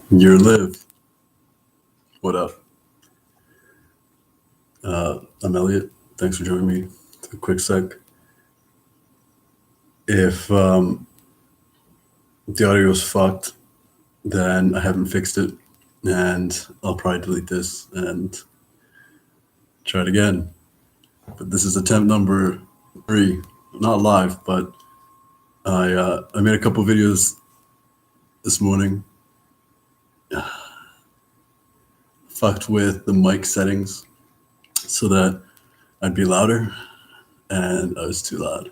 Your live. What up? I'm Elliot. Thanks for joining me. A quick sec. If the audio is fucked, then I haven't fixed it, and I'll probably delete this and try it again. But this is attempt number 3. Not live, but I made a couple videos this morning. Fucked with the mic settings so that I'd be louder, and I was too loud.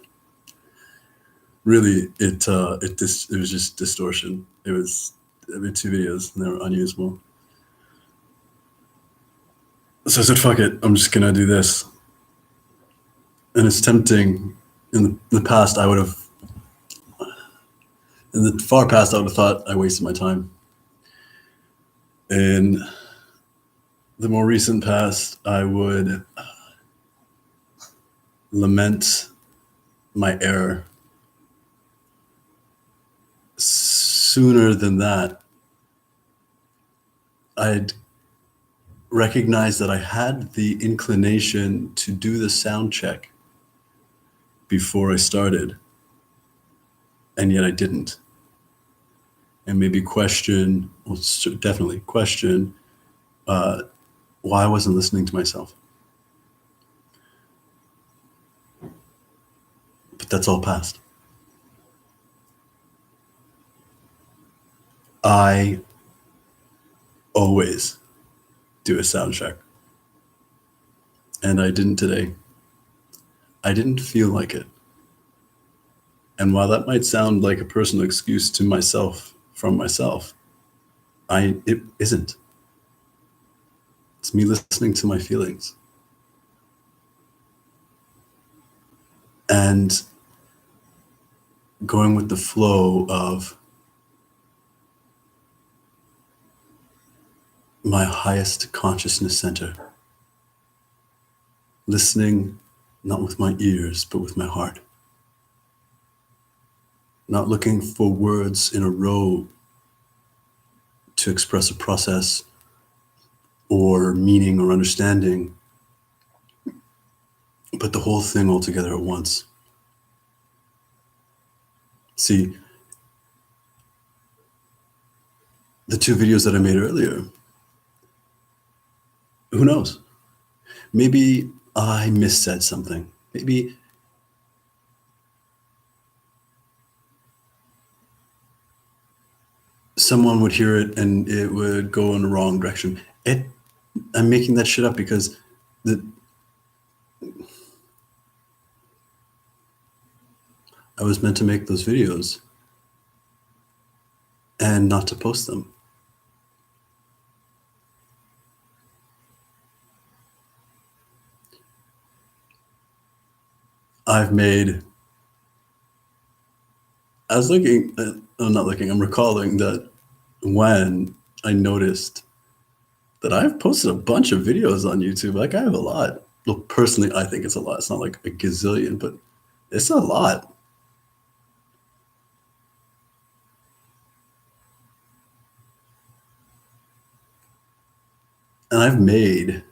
Really, it was just distortion. I made 2 videos and they were unusable. So I said, fuck it, I'm just gonna do this. And it's tempting. In the past, in the far past, I would have thought I wasted my time. In the more recent past, I would lament my error. Sooner than that, I'd recognize that I had the inclination to do the sound check before I started, and yet I didn't. And maybe definitely question why I wasn't listening to myself. But that's all past. I always do a sound check. And I didn't today. I didn't feel like it. And while that might sound like a personal excuse to myself, from myself, it isn't. It's me listening to my feelings. And going with the flow of my highest consciousness center. Listening not with my ears, but with my heart. Not looking for words in a row to express a process or meaning or understanding, but the whole thing all together at once. See, the 2 videos that I made earlier, who knows? Maybe I missaid something. Maybe someone would hear it and it would go in the wrong direction. I'm making that shit up because I was meant to make those videos and not to post them. I'm recalling that when I noticed that I've posted a bunch of videos on YouTube, like I have a lot. Well, personally, I think it's a lot. It's not like a gazillion, but it's a lot. And I've made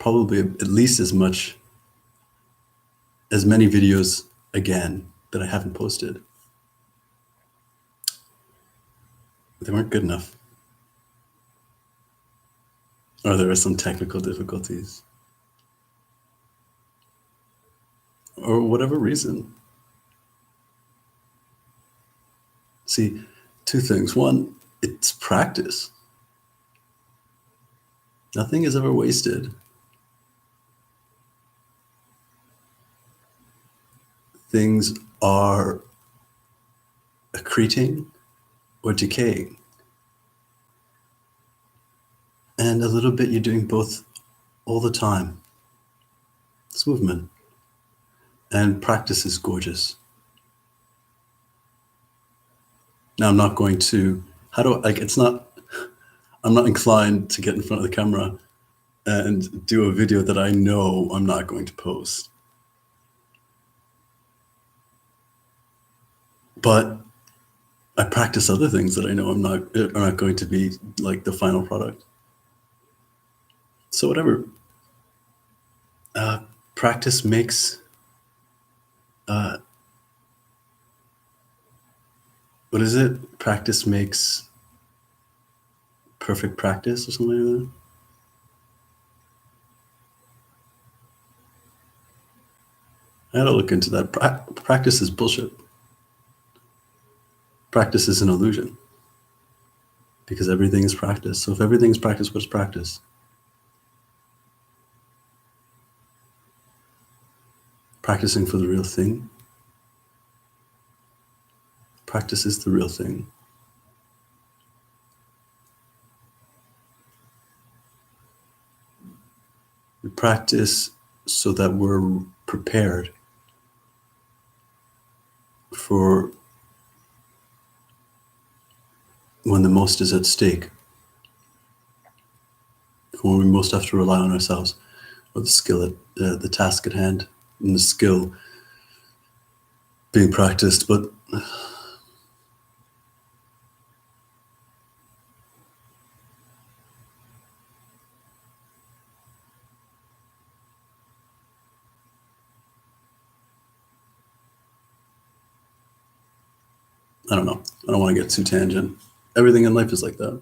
probably at least as many videos again that I haven't posted. They weren't good enough. Or there were some technical difficulties. Or whatever reason. See, 2 things. One, it's practice. Nothing is ever wasted. Things are accreting or decaying. And a little bit you're doing both all the time. It's movement. And practice is gorgeous. Now I'm not going to, I'm not inclined to get in front of the camera and do a video that I know I'm not going to post. But I practice other things that I know are not going to be like the final product. So whatever. Practice makes what is it? Practice makes perfect practice or something like that. I had to look into that. Practice is bullshit. Practice is an illusion because everything is practice. So if everything is practice, what's practice? Practicing for the real thing. Practice is the real thing. We practice so that we're prepared for when the most is at stake, when we most have to rely on ourselves, or the task at hand, and the skill being practiced. But I don't know. I don't want to get too tangent. Everything in life is like that.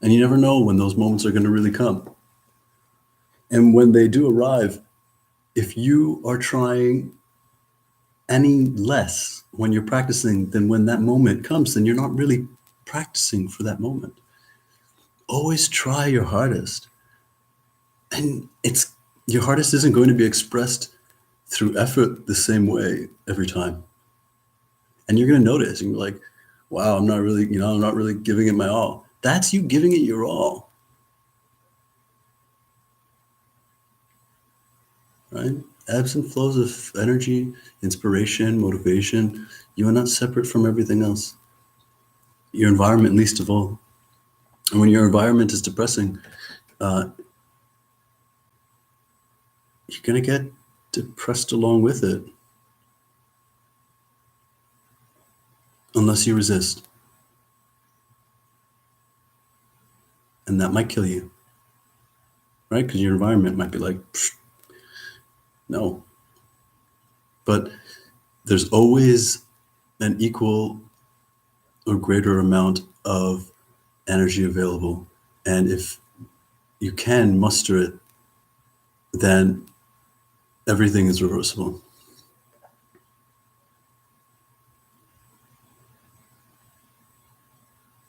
And you never know when those moments are going to really come. And when they do arrive, if you are trying any less when you're practicing than when that moment comes, then you're not really practicing for that moment. Always try your hardest. And your hardest isn't going to be expressed through effort the same way every time. And you're going to notice and you're like, wow, I'm not really giving it my all. That's you giving it your all, right? Ebbs and flows of energy, inspiration, motivation. You are not separate from everything else. Your environment, least of all. And when your environment is depressing, uh, you're going to get depressed along with it unless you resist. And that might kill you, right? Because your environment might be like, no. But there's always an equal or greater amount of energy available. And if you can muster it, then everything is reversible.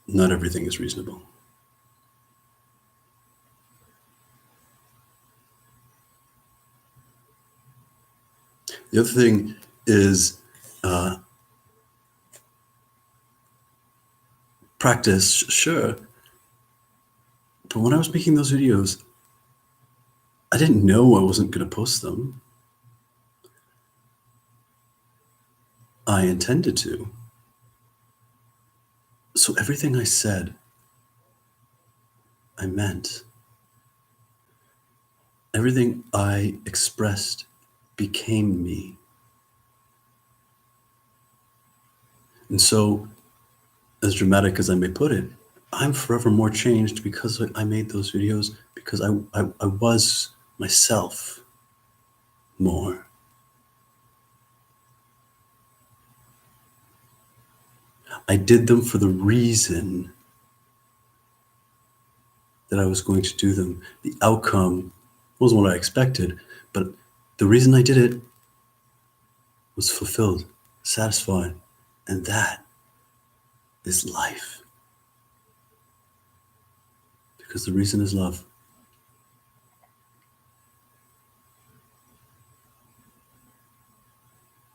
Not everything is reasonable. The other thing is practice, sure. But when I was making those videos, I didn't know I wasn't going to post them. I intended to. So everything I said, I meant. Everything I expressed became me. And so, as dramatic as I may put it, I'm forever more changed because I made those videos, because I was myself more. I did them for the reason that I was going to do them. The outcome wasn't what I expected, but the reason I did it was fulfilled, satisfied, and that is life. Because the reason is love.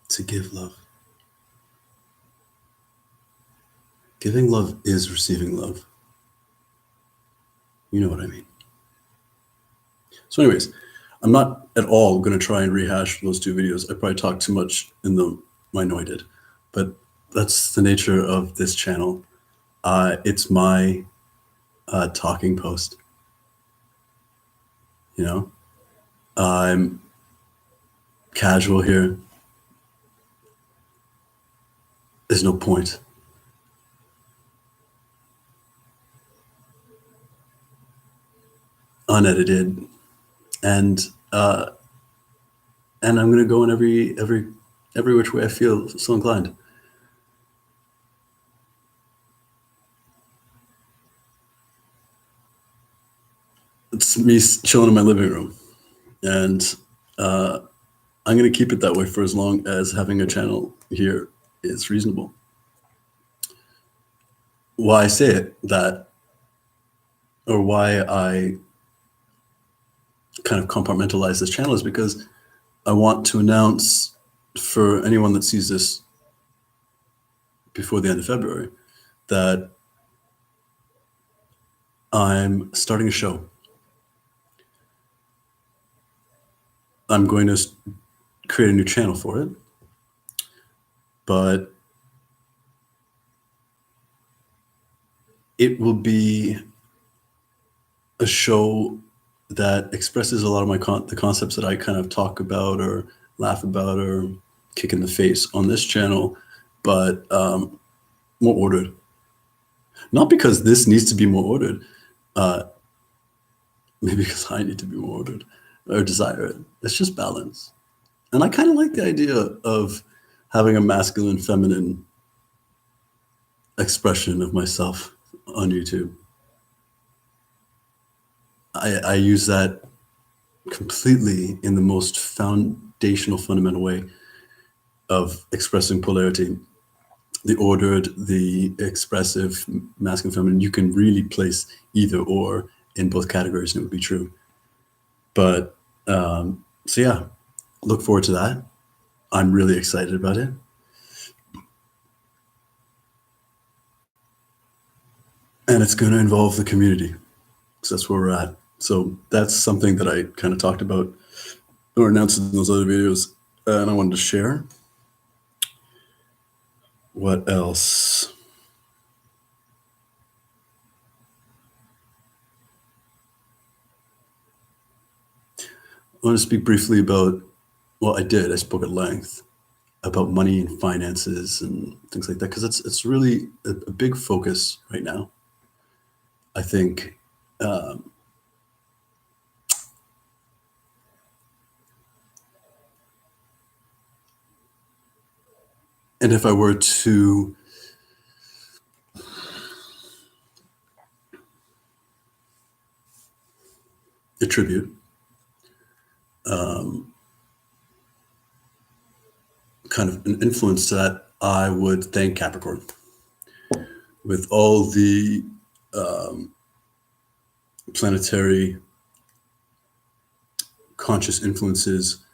To give love. Giving love is receiving love. You know what I mean. So anyways, I'm not at all going to try and rehash those two videos. I probably talked too much in them. I know I did. But that's the nature of this channel. It's my talking post. You know, I'm casual here. There's no point. unedited, and uh, and I'm gonna go in every which way I feel so inclined. It's me chilling in my living room, and uh, I'm gonna keep it that way for as long as having a channel here is reasonable. Why I say it that, or why I kind of compartmentalize this channel is because I want to announce for anyone that sees this before the end of February that I'm starting a show. I'm going to create a new channel for it, but it will be a show that expresses a lot of the concepts that I kind of talk about or laugh about or kick in the face on this channel, but more ordered. Not because this needs to be more ordered, uh, maybe because I need to be more ordered or desire it. It's just balance. And I kind of like the idea of having a masculine, feminine expression of myself on YouTube. I use that completely in the most foundational, fundamental way of expressing polarity. The ordered, the expressive, masculine, feminine. You can really place either or in both categories, and it would be true. But so yeah, look forward to that. I'm really excited about it. And it's going to involve the community because that's where we're at. So that's something that I kind of talked about or announced in those other videos, and I wanted to share. What else? I want to speak briefly about, well, I spoke at length about money and finances and things like that because it's really a big focus right now. I think, um, and if I were to attribute kind of an influence to that, I would thank Capricorn with all the planetary conscious influences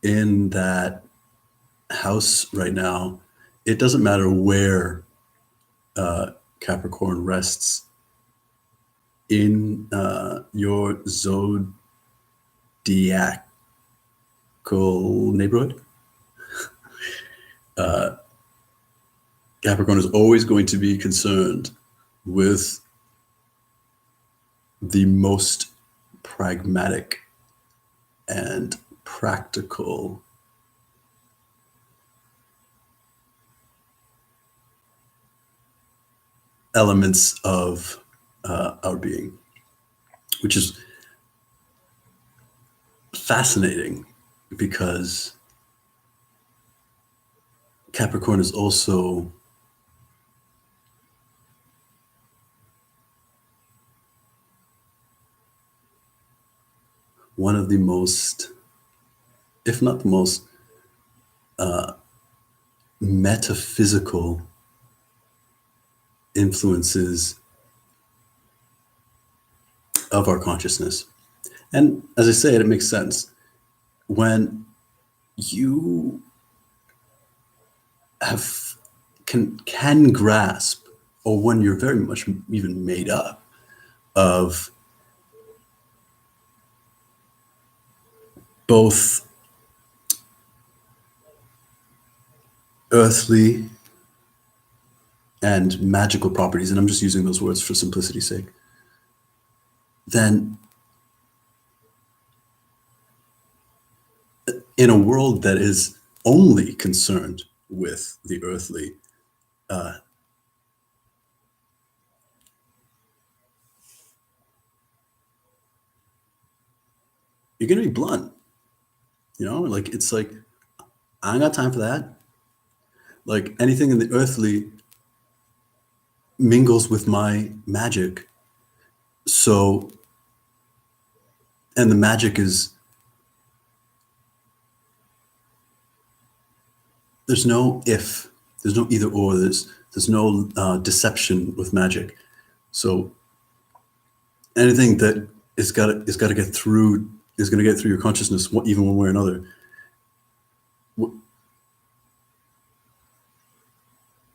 in that house right now. It doesn't matter where Capricorn rests in your zodiacal neighborhood. Capricorn is always going to be concerned with the most pragmatic and practical elements of our being, which is fascinating because Capricorn is also one of the most, if not the most, metaphysical influences of our consciousness. And as I say it makes sense. When you have can grasp, or when you're very much even made up of both earthly and magical properties, and I'm just using those words for simplicity's sake, then in a world that is only concerned with the earthly, you're gonna be blunt. Like it's like I ain't got time for that. Like anything in the earthly mingles with my magic. So, and the magic is there's no if, there's no either or, there's no deception with magic. So anything that is got to get through is going to get through your consciousness, even one way or another.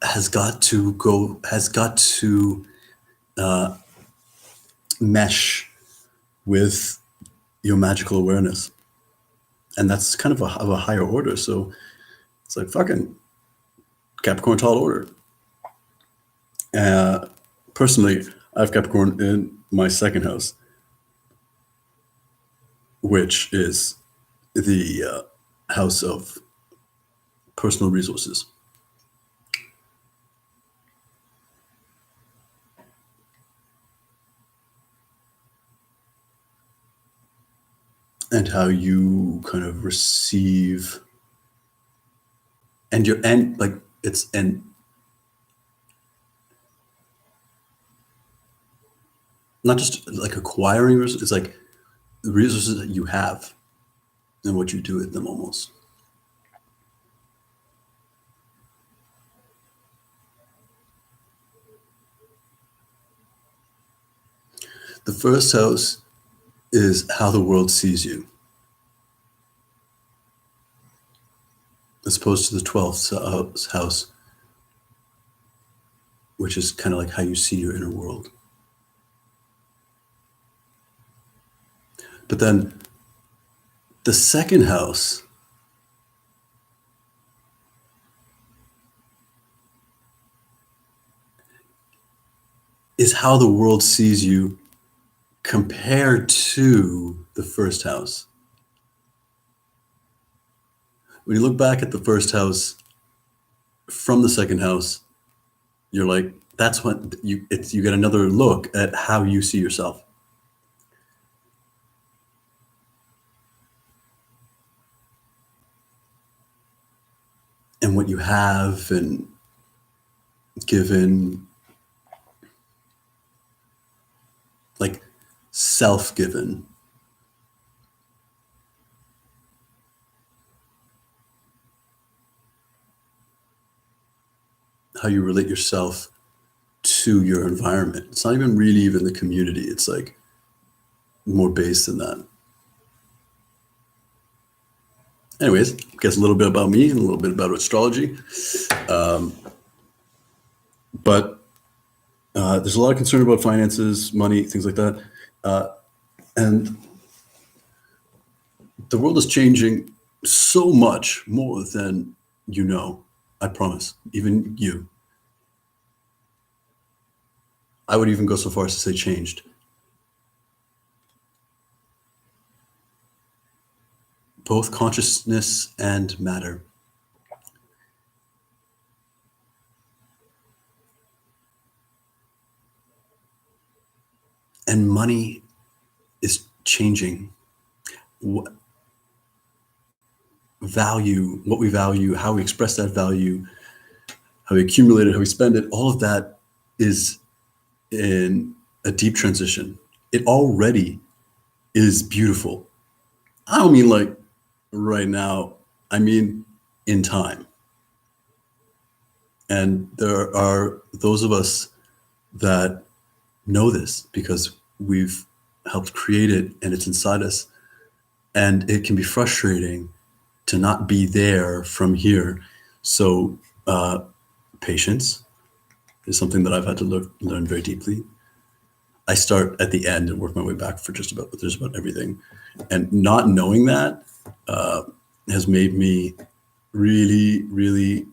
Has got to mesh with your magical awareness, and that's kind of a higher order. So it's like fucking Capricorn tall order. Uh, Personally, I have Capricorn in my second house, which is the house of personal resources. And how you kind of receive, and your and like it's and not just like acquiring resources, it's like the resources that you have and what you do with them almost. The first house is how the world sees you, as opposed to the 12th house, which is kind of like how you see your inner world. But then the second house is how the world sees you compared to the first house. When you look back at the first house from the second house, you're like, that's when you get another look at how you see yourself. And what you have and given, like self-given. How you relate yourself to your environment. It's not even the community. It's like more based than that. Anyways, guess a little bit about me and a little bit about astrology. But there's a lot of concern about finances, money, things like that. And the world is changing so much more than you know. I promise, even you. I would even go so far as to say changed. Both consciousness and matter. And money is changing. What we value, how we express that value, how we accumulate it, how we spend it, all of that is in a deep transition. It already is beautiful. I don't mean like right now, I mean in time. And there are those of us that know this because we've helped create it and it's inside us. And it can be frustrating to not be there from here. So patience is something that I've had to learn very deeply. I start at the end and work my way back for just about everything. And not knowing that has made me really, really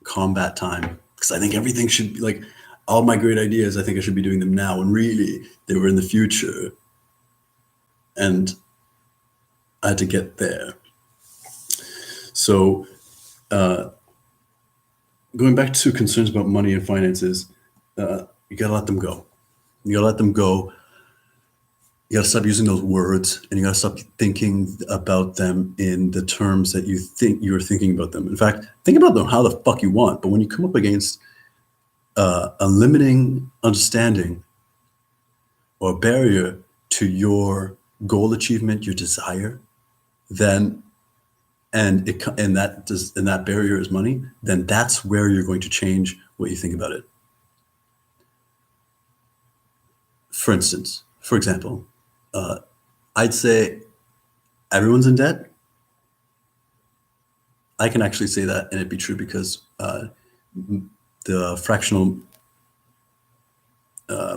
combat time. Because I think everything should be like, all my great ideas, I think I should be doing them now. And really, they were in the future. And I had to get there. So going back to concerns about money and finances, you gotta let them go. You gotta let them go. You got to stop using those words, and you got to stop thinking about them in the terms that you think you're thinking about them. In fact, think about them how the fuck you want. But when you come up against a limiting understanding or barrier to your goal achievement, your desire, then and that barrier is money, then that's where you're going to change what you think about it. For example, I'd say everyone's in debt. I can actually say that and it'd be true because the fractional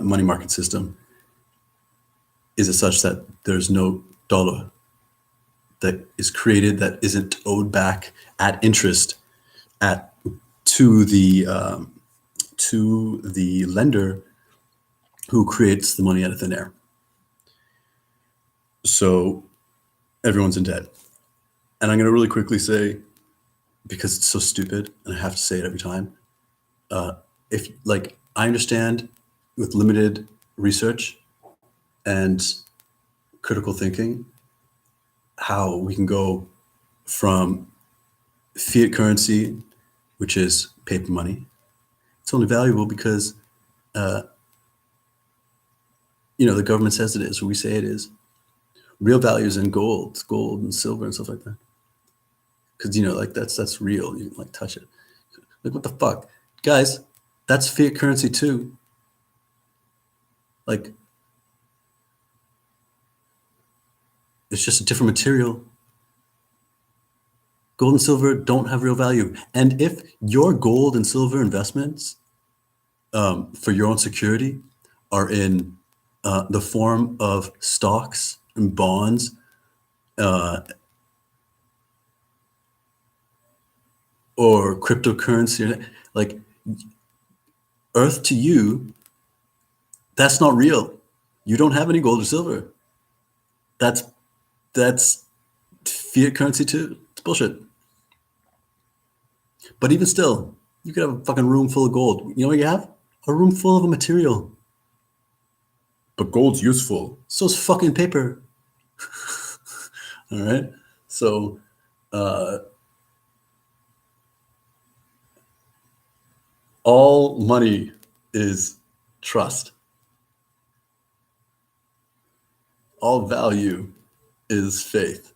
money market system is as such that there's no dollar that is created that isn't owed back at interest at to the lender who creates the money out of thin air. So everyone's in debt. And I'm going to really quickly say, because it's so stupid and I have to say it every time, if like I understand with limited research and critical thinking how we can go from fiat currency, which is paper money. It's only valuable because the government says it is, or we say it is. Real value is in gold and silver and stuff like that. Because like that's real. You can like touch it. Like what the fuck, guys? That's fiat currency too. Like it's just a different material. Gold and silver don't have real value. And if your gold and silver investments for your own security are in the form of stocks and bonds, or cryptocurrency, like Earth to you, that's not real. You don't have any gold or silver. That's fiat currency too. It's bullshit. But even still, you could have a fucking room full of gold. You know what you have? A room full of a material. But gold's useful. So is fucking paper. All right. So all money is trust. All value is faith.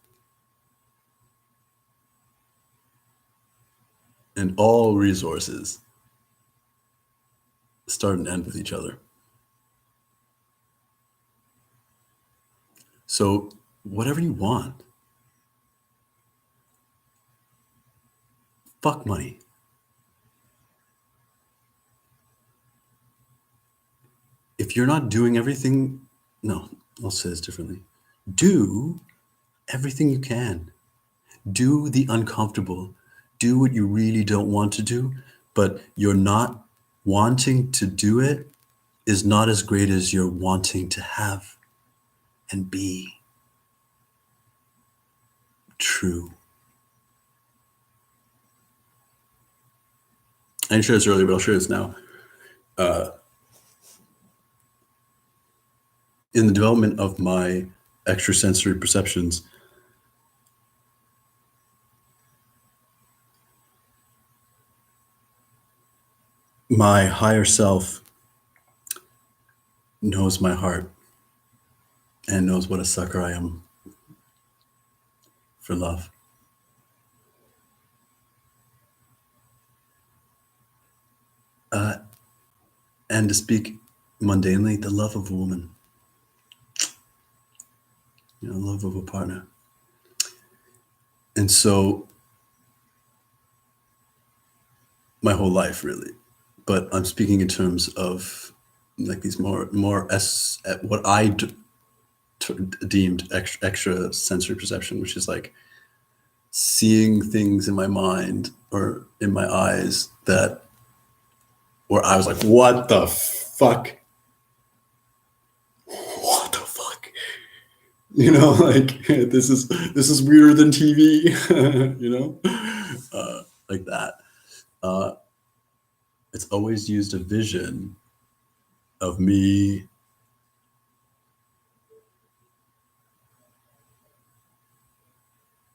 And all resources start and end with each other. So whatever you want, fuck money. If you're not doing everything, no, I'll say this differently. Do everything you can. Do the uncomfortable. Do what you really don't want to do, but you're not wanting to do it is not as great as you're wanting to have and be true. I didn't share this earlier, but I'll share this now. In the development of my extrasensory perceptions, my higher self knows my heart and knows what a sucker I am for love. And to speak mundanely, the love of a woman, love of a partner. And so my whole life, really, but I'm speaking in terms of like these more what I deemed extra sensory perception, which is like seeing things in my mind or in my eyes that where I was like, what the fuck? What the fuck? Like this is weirder than TV, like that. It's always used a vision of me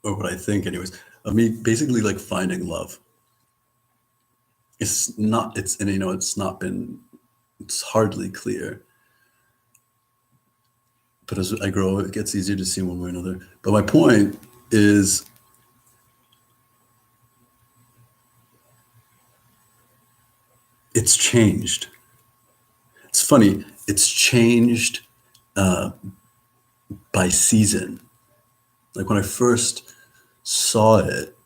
or what I think anyways, of me basically like finding love. It's not, it's, and it's not been, it's hardly clear, but as I grow, it gets easier to see one way or another. But my point is, it's changed. It's funny. It's changed by season. Like when I first saw it,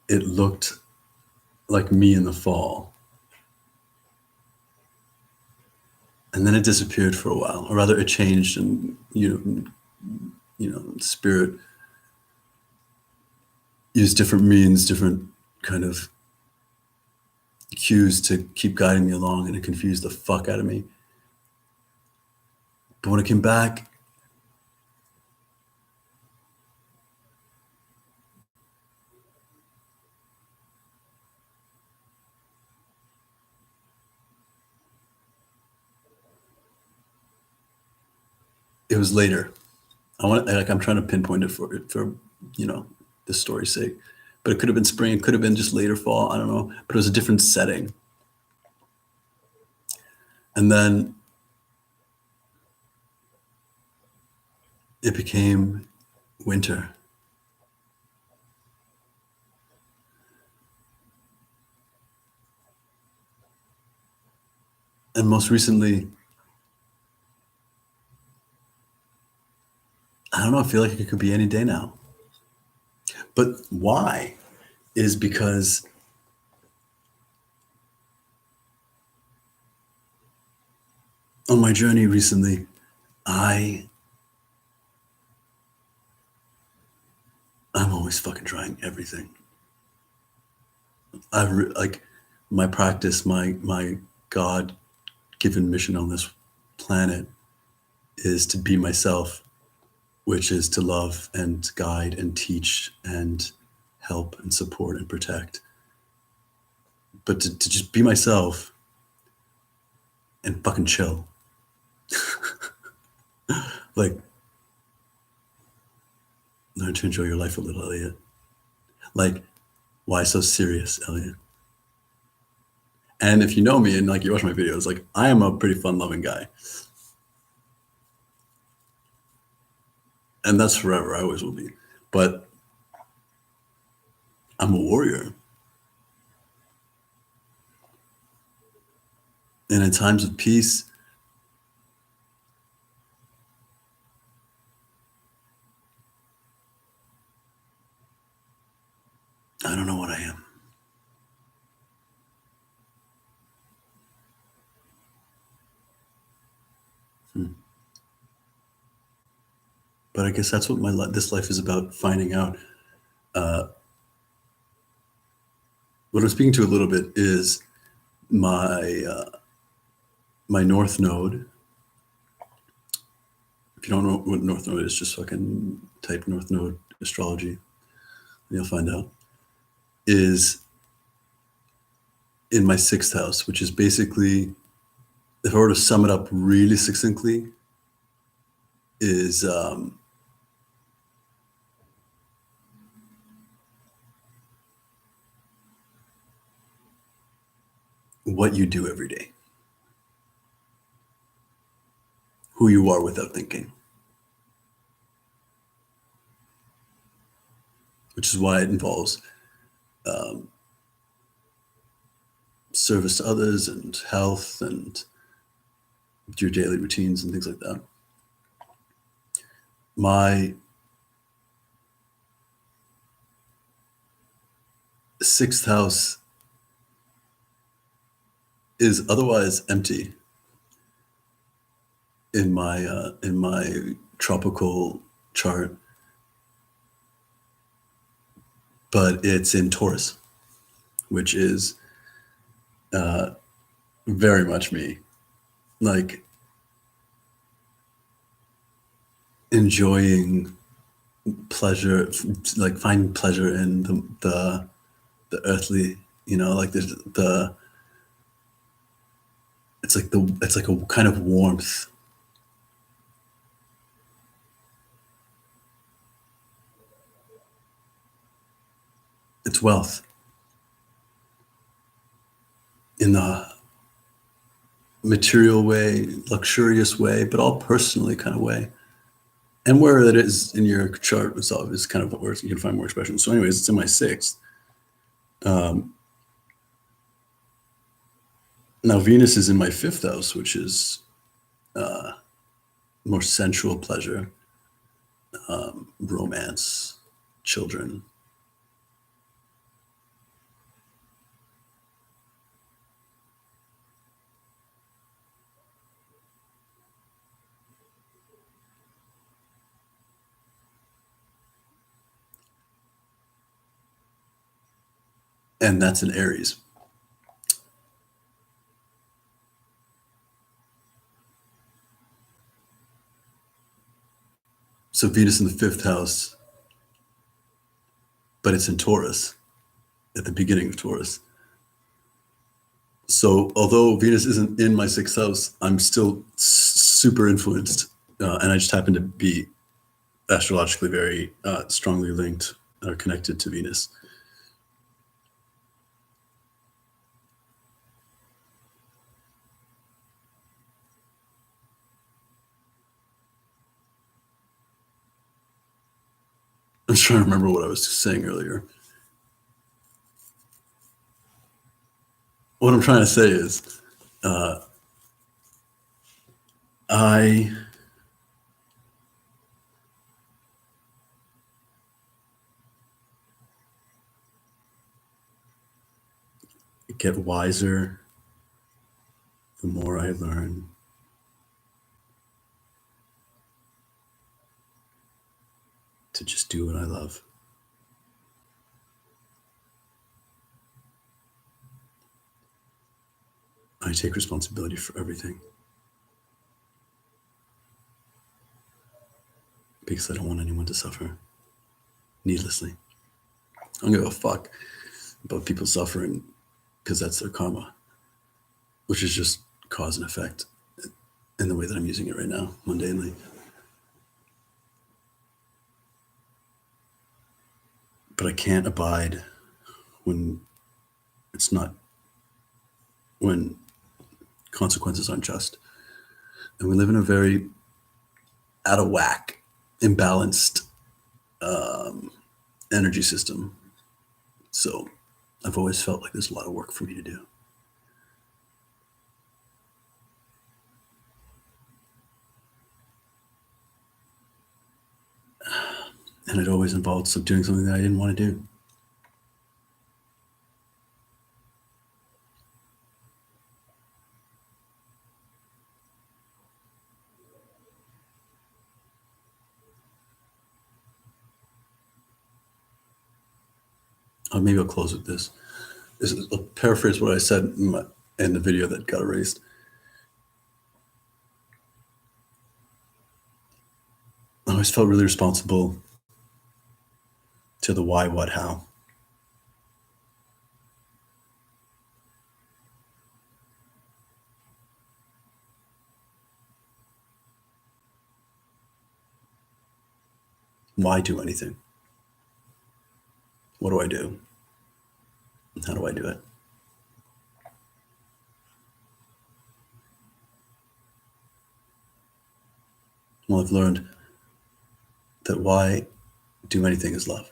it looked like me in the fall. And then it disappeared for a while, or rather it changed, and spirit used different means, different kind of cues to keep guiding me along, and it confused the fuck out of me. But when it came back, it was later. I'm trying to pinpoint it for this story's sake. But it could have been spring, it could have been just later fall, I don't know. But it was a different setting. And then it became winter. And most recently, I don't know, I feel like it could be any day now. But why? Is because on my journey recently, I'm always fucking trying everything. Like my practice, my God given mission on this planet is to be myself, which is to love and guide and teach and help and support and protect. But to just be myself and fucking chill. Like, learn to enjoy your life a little, Elliot. Like, why so serious, Elliot? And if you know me and like you watch my videos, like I am a pretty fun-loving guy. And that's forever. I always will be. But I'm a warrior. And in times of peace, I don't know what I am. But I guess that's what this life is about, finding out. What I'm speaking to a little bit is my North Node. If you don't know what North Node is, just fucking type North Node astrology, and you'll find out. Is in my sixth house, which is basically, if I were to sum it up really succinctly, is what you do every day, who you are without thinking, which is why it involves service to others and health and your daily routines and things like that. My sixth house is otherwise empty in my tropical chart, but it's in Taurus, which is very much me, like enjoying pleasure, like finding pleasure in the earthly, like there's it's like a kind of warmth It's wealth in the material way, luxurious way, but all personally kind of way. And where it is in your chart is kind of where you can find more expression. So, anyways, it's in my sixth. Um, Now Venus is in my fifth house, which is more sensual pleasure, romance, children. And that's in Aries. So Venus in the fifth house, but it's in Taurus at the beginning of Taurus. So although Venus isn't in my sixth house, I'm still super influenced, and I just happen to be astrologically very strongly linked or connected to Venus. I'm trying to remember what I was saying earlier. What I'm trying to say is, I get wiser the more I learn to just do what I love. I take responsibility for everything because I don't want anyone to suffer needlessly. I don't give a fuck about people suffering because that's their karma, which is just cause and effect in the way that I'm using it right now, mundanely. But I can't abide when it's not, when consequences aren't just. And we live in a very out of whack, imbalanced energy system. So I've always felt like there's a lot of work for me to do. And it always involved doing something that I didn't want to do. Maybe I'll close with this. I'll paraphrase what I said in the video that got erased. I always felt really responsible to the why, what, how. Why do anything? What do I do? And how do I do it? Well, I've learned that why do anything is love.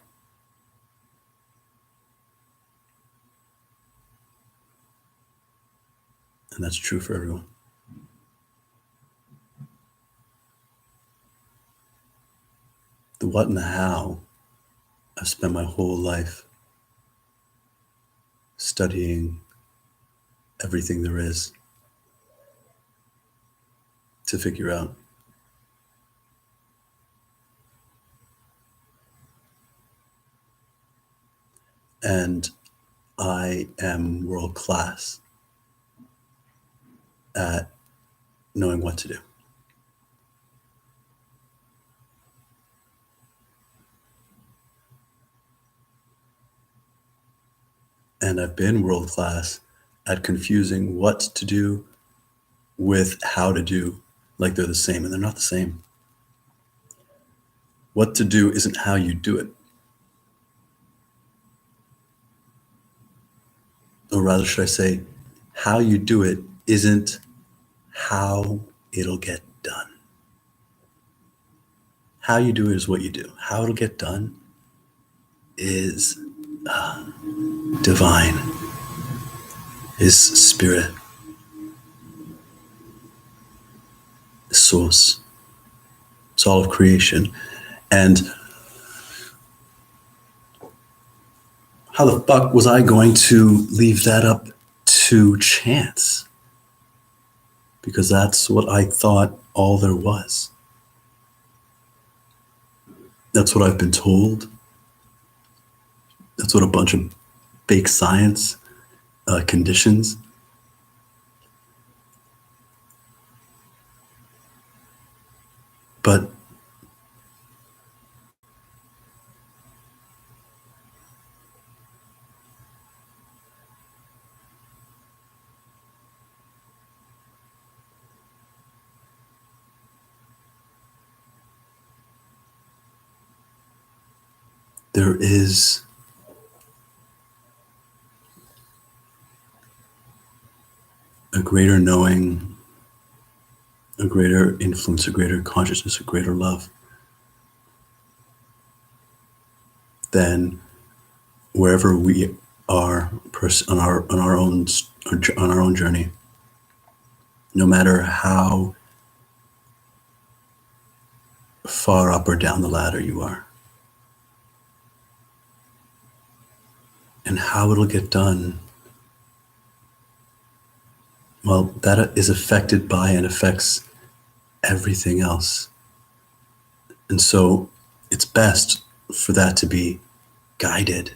And that's true for everyone. The what and the how, I've spent my whole life studying everything there is to figure out. And I am world class at knowing what to do. And I've been world class at confusing what to do with how to do, like they're the same, and they're not the same. What to do isn't how you do it. or rather, should I say, how you do it isn't how it'll get done. How you do it is what you do. How it'll get done is divine, is spirit, source. It's all of creation. And how the fuck was I going to leave that up to chance? Because that's what I thought all there was. That's what I've been told. That's what a bunch of fake science conditions. But there is a greater knowing, a greater influence, a greater consciousness, a greater love than wherever we are on our own journey. No matter how far up or down the ladder you are, and how it'll get done, well, that is affected by and affects everything else. And so it's best for that to be guided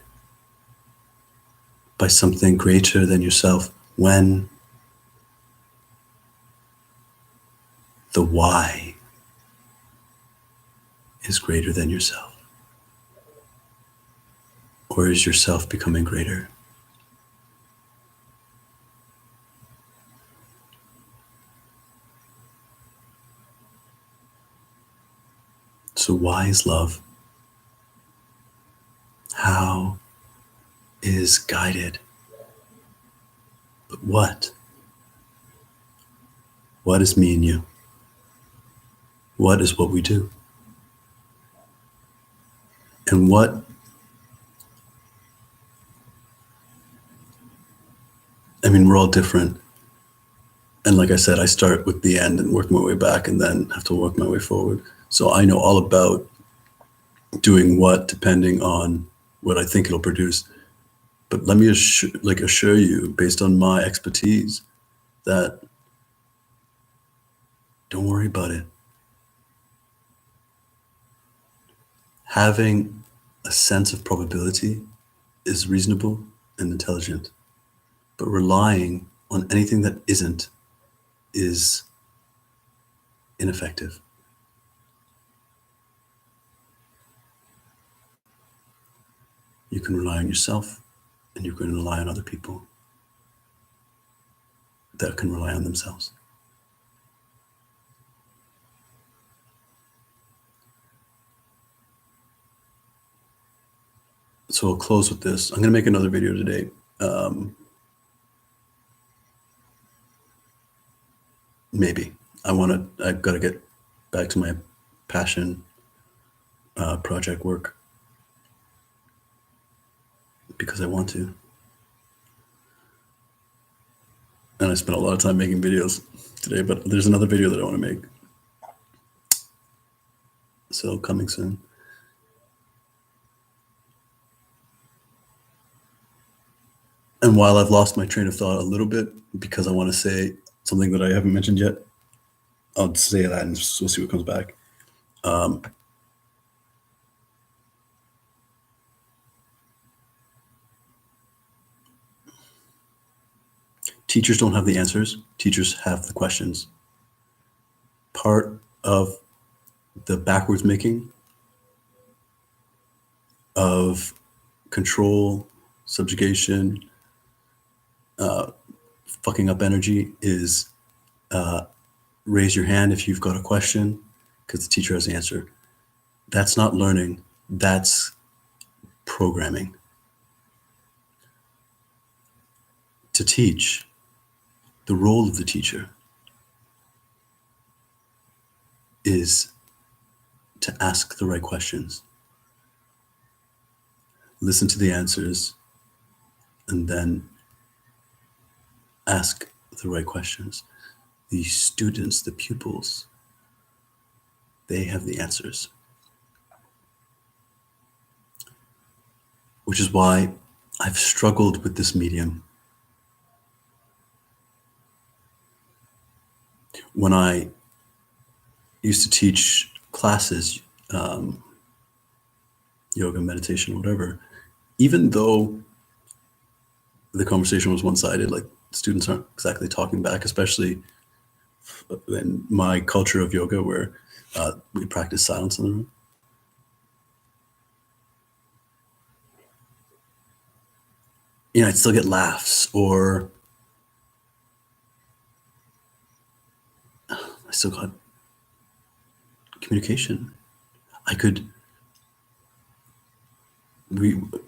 by something greater than yourself when the why is greater than yourself. Or is yourself becoming greater? So why is love? How is guided? But what? What is me and you? What is what we do? And what, I mean, we're all different. And like I said, I start with the end and work my way back and then have to work my way forward. So I know all about doing what depending on what I think it'll produce. But let me assure you, based on my expertise, that don't worry about it. Having a sense of probability is reasonable and intelligent, but relying on anything that isn't is ineffective. You can rely on yourself, and you can rely on other people that can rely on themselves. So I'll close with this. I'm going to make another video today. Maybe. I've got to get back to my passion project work because I want to. And I spent a lot of time making videos today, but there's another video that I want to make. So coming soon. And while I've lost my train of thought a little bit because I want to say something that I haven't mentioned yet, I'll say that and we'll see what comes back. Teachers don't have the answers. Teachers have the questions. Part of the backwards making of control, subjugation, fucking up energy is raise your hand if you've got a question because the teacher has the answer. That's not learning. That's programming. To teach, the role of the teacher is to ask the right questions, listen to the answers, and then ask the right questions. The students, the pupils, they have the answers, which is why I've struggled with this medium. When I used to teach classes, yoga, meditation, whatever, even though the conversation was one-sided, like students aren't exactly talking back, especially in my culture of yoga where we practice silence in the room. I'd still get laughs, or I still got communication. I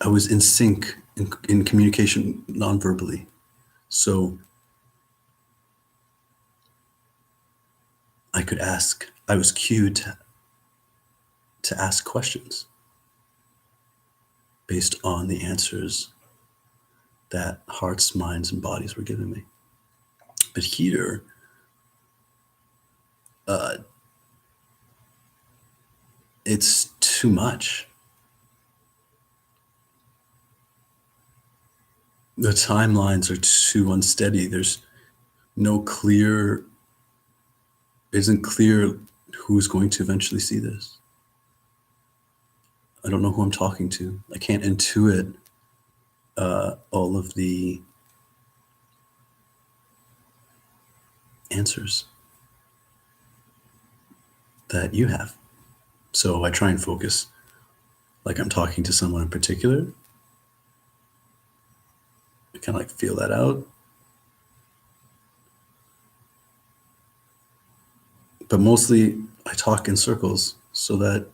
was in sync in communication non-verbally. So I was cued to ask questions based on the answers that hearts, minds, and bodies were giving me. But here, uh, it's too much. The timelines are too unsteady. There's no clear, it isn't clear who's going to eventually see this. I don't know who I'm talking to. I can't intuit all of the answers that you have. So I try and focus like I'm talking to someone in particular. I kind of like feel that out. But mostly I talk in circles so that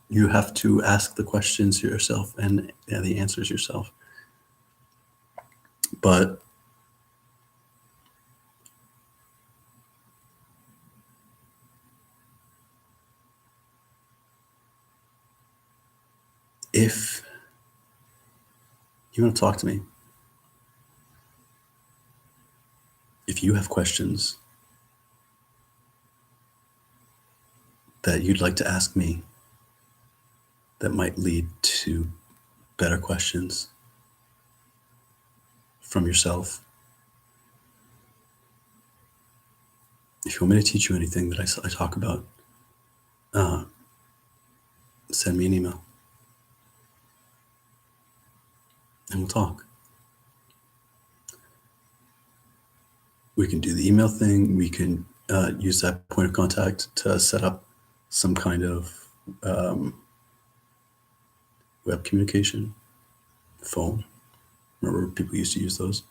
you have to ask the questions yourself and the answers yourself. But if you want to talk to me, if you have questions that you'd like to ask me that might lead to better questions from yourself, if you want me to teach you anything that I talk about, send me an email and we'll talk. We can do the email thing. We can use that point of contact to set up some kind of web communication, phone. Remember, people used to use those.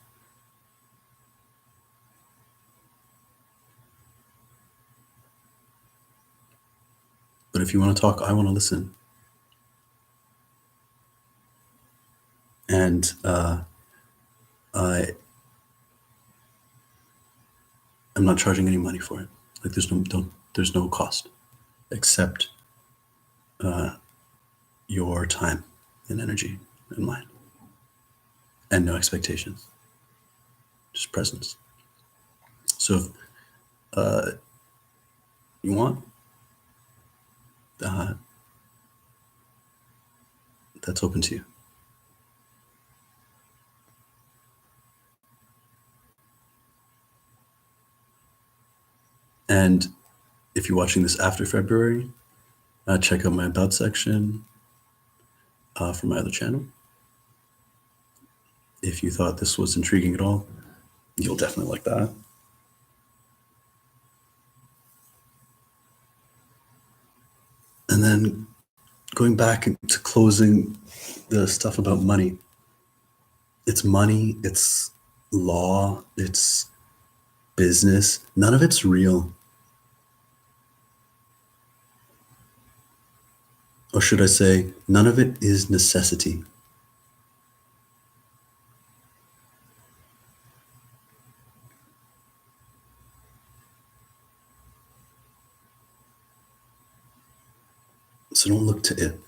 But if you want to talk, I want to listen. And I'm not charging any money for it. Like there's no cost except your time and energy and mine, and no expectations, just presence. So if you want, uh, that's open to you. And if you're watching this after February, check out my About section for my other channel. If you thought this was intriguing at all, you'll definitely like that. And then going back to closing the stuff about money. It's money, it's law, it's business. None of it's real. Or should I say, none of it is necessity. So don't look to it.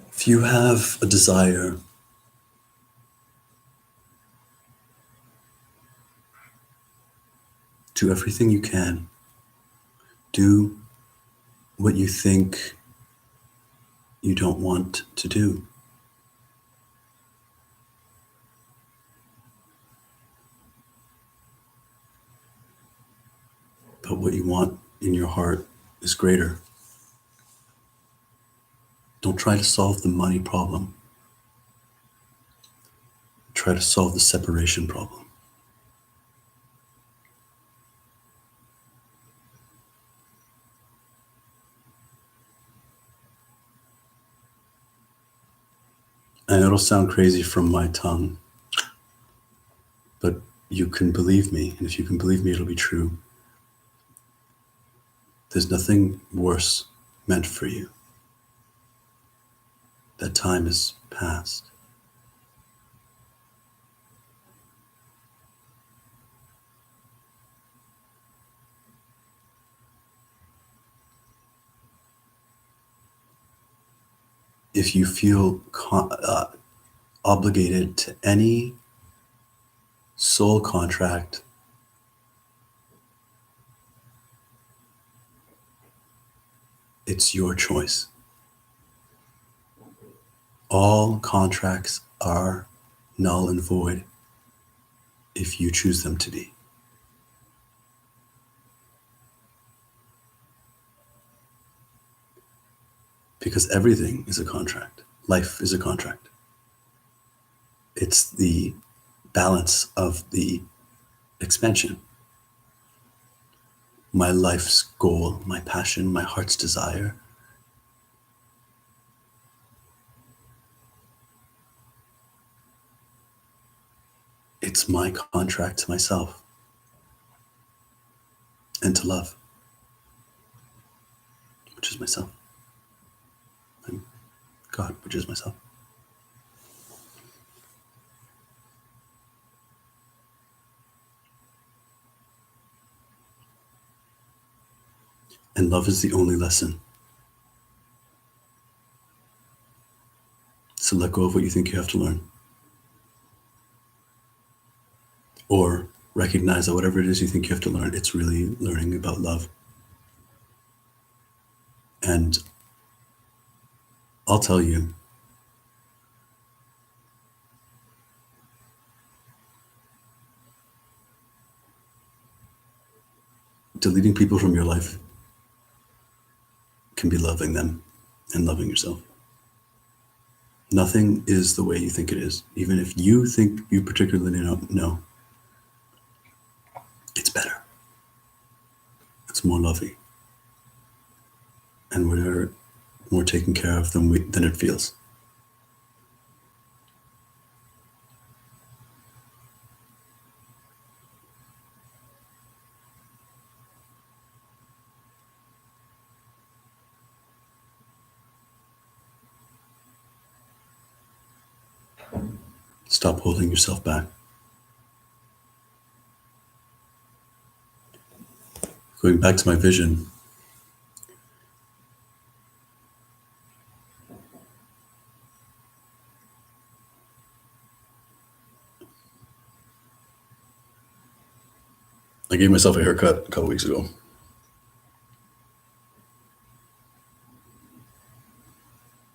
If you have a desire do everything you can. Do what you think you don't want to do. But what you want in your heart is greater. Don't try to solve the money problem. Try to solve the separation problem. And it'll sound crazy from my tongue, but you can believe me. And if you can believe me, it'll be true. There's nothing worse meant for you. That time is past. If you feel obligated to any soul contract, it's your choice. All contracts are null and void if you choose them to be. Because everything is a contract. Life is a contract. It's the balance of the expansion. My life's goal, my passion, my heart's desire it's my contract to myself and to love, which is myself. And God, which is myself. And love is the only lesson. So let go of what you think you have to learn. Or recognize that whatever it is you think you have to learn, it's really learning about love. And I'll tell you, deleting people from your life can be loving them and loving yourself. Nothing is the way you think it is. Even if you think you particularly know, it's better. It's more loving. And we're more taken care of than it feels. Stop holding yourself back. Going back to my vision, I gave myself a haircut a couple weeks ago.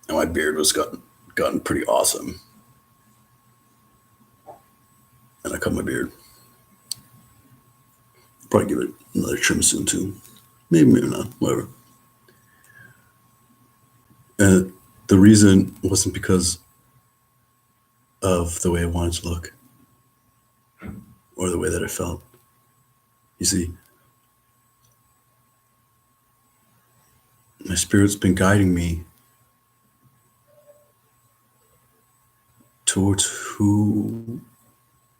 And my beard was gotten pretty awesome. And I cut my beard. Probably give it another trim soon too. Maybe not, whatever. And the reason wasn't because of the way I wanted to look or the way that I felt. You see, my spirit's been guiding me towards who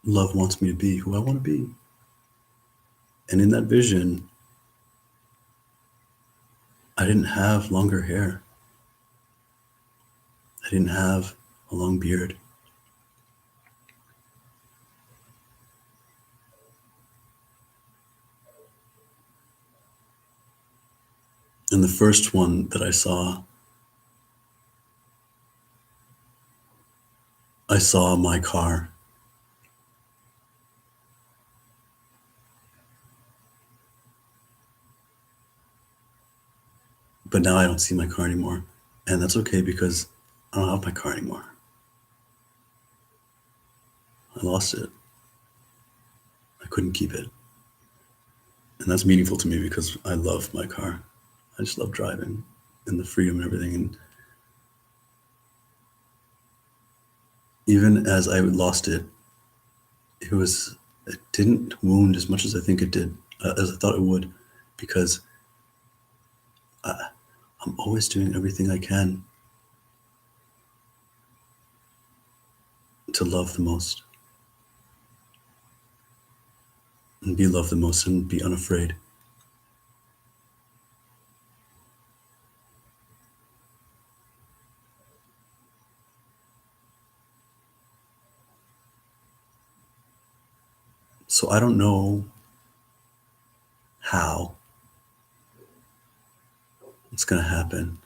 love wants me to be, who I want to be. And in that vision, I didn't have longer hair. I didn't have a long beard. And the first one that I saw my car. But now I don't see my car anymore. And that's okay because I don't have my car anymore. I lost it. I couldn't keep it. And that's meaningful to me because I love my car. I just love driving and the freedom and everything. And even as I lost it, it didn't wound as much as I think it did, as I thought it would, because I'm always doing everything I can to love the most and be loved the most and be unafraid. So I don't know how it's going to happen,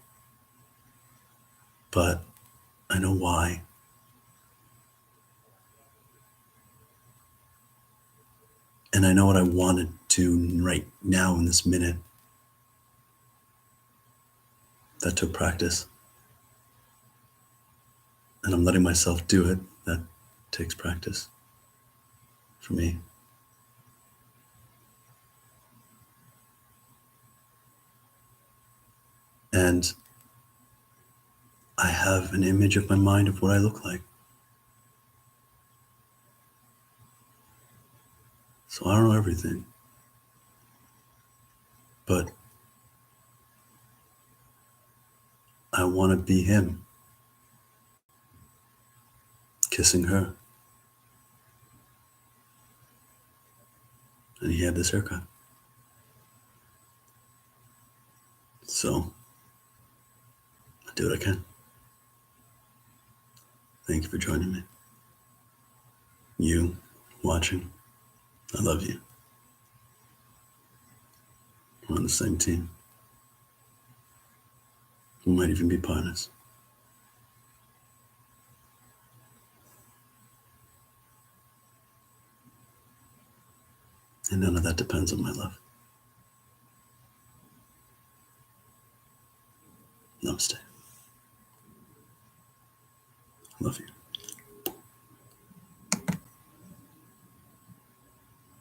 but I know why. And I know what I want to do right now in this minute. That took practice. And I'm letting myself do it. That takes practice for me. And I have an image of my mind of what I look like. So I don't know everything. But I want to be him, kissing her. And he had this haircut. So I do what I can. Thank you for joining me. You watching, I love you. We're on the same team. We might even be partners. And none of that depends on my love. Namaste. I love you.